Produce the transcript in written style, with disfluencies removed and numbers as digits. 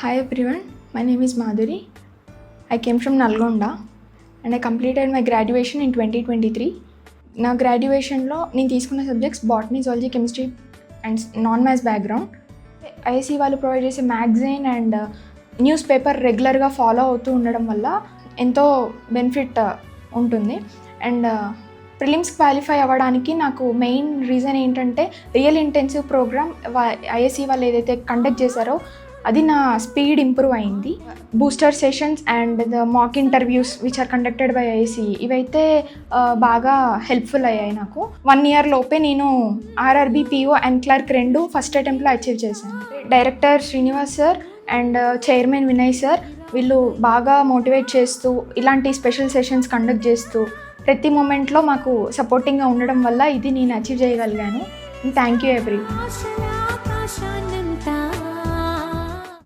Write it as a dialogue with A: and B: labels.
A: Hi everyone, my name is Madhuri. I came from Nalgonda and I completed my graduation in 2023. నా గ్రాడ్యుయేషన్లో నేను తీసుకున్న subjects botany, zoology, chemistry and non maths background. ISC వాళ్ళు provide చేసే magazine and news paper రెగ్యులర్గా follow అవుతూ ఉండడం వల్ల ఎంతో బెనిఫిట్ ఉంటుంది. అండ్ ప్రిలిమ్స్ క్వాలిఫై అవ్వడానికి నాకు మెయిన్ రీజన్ ఏంటంటే రియల్ ఇంటెన్సివ్ ప్రోగ్రామ్ ఐఎస్సి వాళ్ళు ఏదైతే కండక్ట్ చేశారో అది నా స్పీడ్ ఇంప్రూవ్ అయింది. Booster sessions and the mock interviews which are conducted by ISC ఇవైతే బాగా హెల్ప్ఫుల్ అయ్యాయి నాకు. 1 year లోపే నేను RRB, PO and clerk 2 first అటెంప్ట్లో అచీవ్ చేశాను. Director Srinivas sir and chairman Vinay sir వీళ్ళు బాగా మోటివేట్ చేస్తూ ఇలాంటి స్పెషల్ సెషన్స్ కండక్ట్ చేస్తూ ప్రతి మూమెంట్లో మాకు సపోర్టింగ్గా ఉండడం వల్ల ఇది నేను అచీవ్ చేయగలిగాను. Thank you everyone.